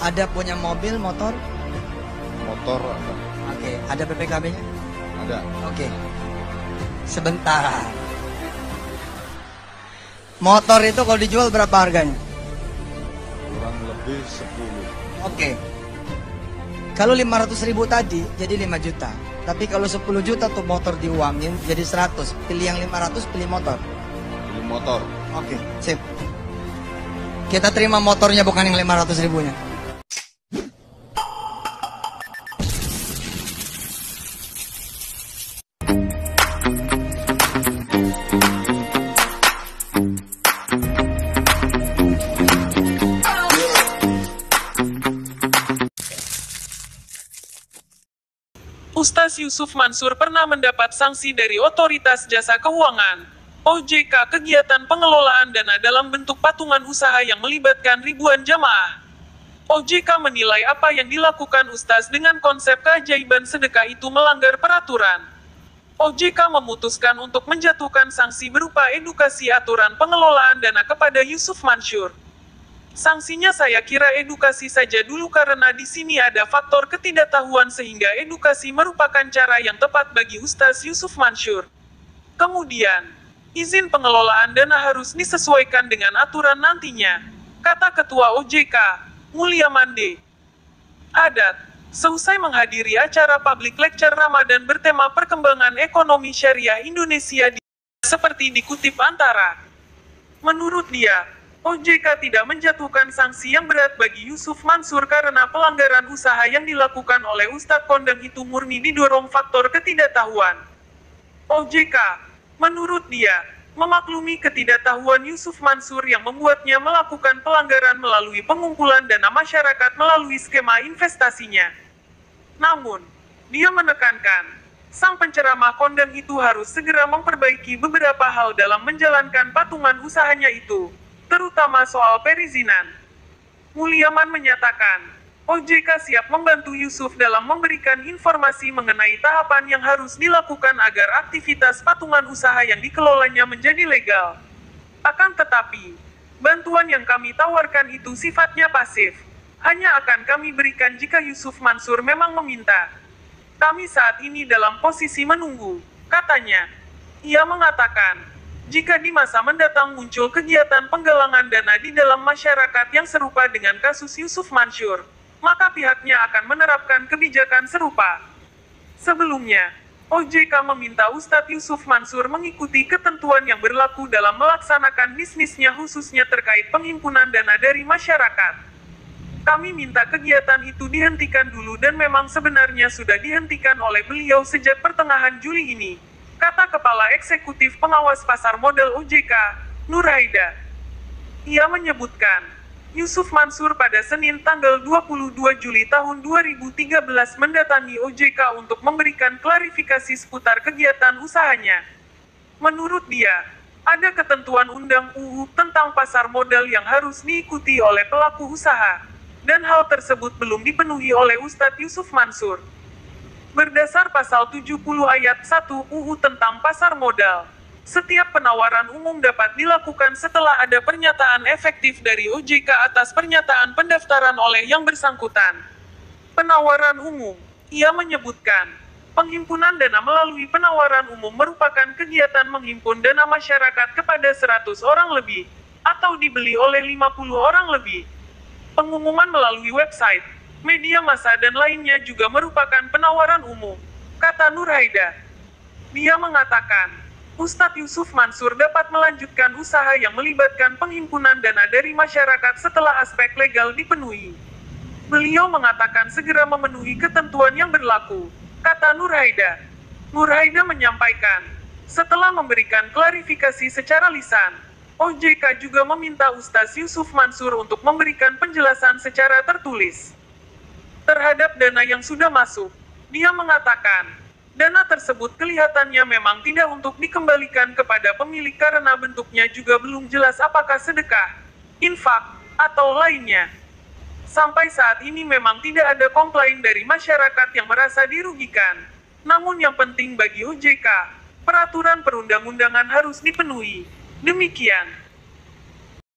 Ada punya mobil, motor? Motor ada. Oke. Ada PPKB-nya? Ada. Oke. Sebentar. Motor itu kalau dijual berapa harganya? Kurang lebih 10. Oke. Kalau 500.000 tadi jadi 5 juta. Tapi kalau 10 juta tuh motor diuangin jadi 100. Pilih yang 500, pilih motor. Pilih motor. Oke, sip. Kita terima motornya bukan yang 500.000-nya. Ustaz Yusuf Mansur pernah mendapat sanksi dari Otoritas Jasa Keuangan (OJK) kegiatan pengelolaan dana dalam bentuk patungan usaha yang melibatkan ribuan jamaah. OJK menilai apa yang dilakukan Ustaz dengan konsep keajaiban sedekah itu melanggar peraturan. OJK memutuskan untuk menjatuhkan sanksi berupa edukasi aturan pengelolaan dana kepada Yusuf Mansur. Sanksinya saya kira edukasi saja dulu karena di sini ada faktor ketidaktahuan sehingga edukasi merupakan cara yang tepat bagi Ustaz Yusuf Mansur. Kemudian, izin pengelolaan dana harus disesuaikan dengan aturan nantinya, kata Ketua OJK, Mulyaman D. Adat. Seusai menghadiri acara public lecture Ramadan bertema perkembangan ekonomi syariah Indonesia seperti dikutip Antara. Menurut dia, OJK tidak menjatuhkan sanksi yang berat bagi Yusuf Mansur karena pelanggaran usaha yang dilakukan oleh Ustadz Kondang itu murni didorong faktor ketidaktahuan. OJK, menurut dia, memaklumi ketidaktahuan Yusuf Mansur yang membuatnya melakukan pelanggaran melalui pengumpulan dana masyarakat melalui skema investasinya. Namun, dia menekankan, sang penceramah kondang itu harus segera memperbaiki beberapa hal dalam menjalankan patungan usahanya itu, terutama soal perizinan. Mulyaman menyatakan, OJK siap membantu Yusuf dalam memberikan informasi mengenai tahapan yang harus dilakukan agar aktivitas patungan usaha yang dikelolanya menjadi legal. Akan tetapi, bantuan yang kami tawarkan itu sifatnya pasif. Hanya akan kami berikan jika Yusuf Mansur memang meminta. Kami saat ini dalam posisi menunggu, katanya. Ia mengatakan, jika di masa mendatang muncul kegiatan penggalangan dana di dalam masyarakat yang serupa dengan kasus Yusuf Mansur, maka pihaknya akan menerapkan kebijakan serupa. Sebelumnya, OJK meminta Ustadz Yusuf Mansur mengikuti ketentuan yang berlaku dalam melaksanakan bisnisnya khususnya terkait penghimpunan dana dari masyarakat. Kami minta kegiatan itu dihentikan dulu dan memang sebenarnya sudah dihentikan oleh beliau sejak pertengahan Juli ini, kata Kepala Eksekutif Pengawas Pasar Modal OJK, Nur Haida. Ia menyebutkan, Yusuf Mansur pada Senin tanggal 22 Juli tahun 2013 mendatangi OJK untuk memberikan klarifikasi seputar kegiatan usahanya. Menurut dia, ada ketentuan Undang UU tentang pasar modal yang harus diikuti oleh pelaku usaha, dan hal tersebut belum dipenuhi oleh Ustadz Yusuf Mansur. Berdasar pasal 70 ayat 1 UU tentang pasar modal, setiap penawaran umum dapat dilakukan setelah ada pernyataan efektif dari OJK atas pernyataan pendaftaran oleh yang bersangkutan. Penawaran umum, ia menyebutkan, penghimpunan dana melalui penawaran umum merupakan kegiatan menghimpun dana masyarakat kepada 100 orang lebih, atau dibeli oleh 50 orang lebih. Pengumuman melalui website, media massa dan lainnya juga merupakan penawaran umum, kata Nur Haida. Dia mengatakan, Ustadz Yusuf Mansur dapat melanjutkan usaha yang melibatkan penghimpunan dana dari masyarakat setelah aspek legal dipenuhi. Beliau mengatakan segera memenuhi ketentuan yang berlaku, kata Nur Haida. Nur Haida menyampaikan, setelah memberikan klarifikasi secara lisan, OJK juga meminta Ustaz Yusuf Mansur untuk memberikan penjelasan secara tertulis terhadap dana yang sudah masuk. Dia mengatakan, dana tersebut kelihatannya memang tidak untuk dikembalikan kepada pemilik karena bentuknya juga belum jelas apakah sedekah, infak, atau lainnya. Sampai saat ini memang tidak ada komplain dari masyarakat yang merasa dirugikan. Namun yang penting bagi OJK, peraturan perundang-undangan harus dipenuhi. Demikian.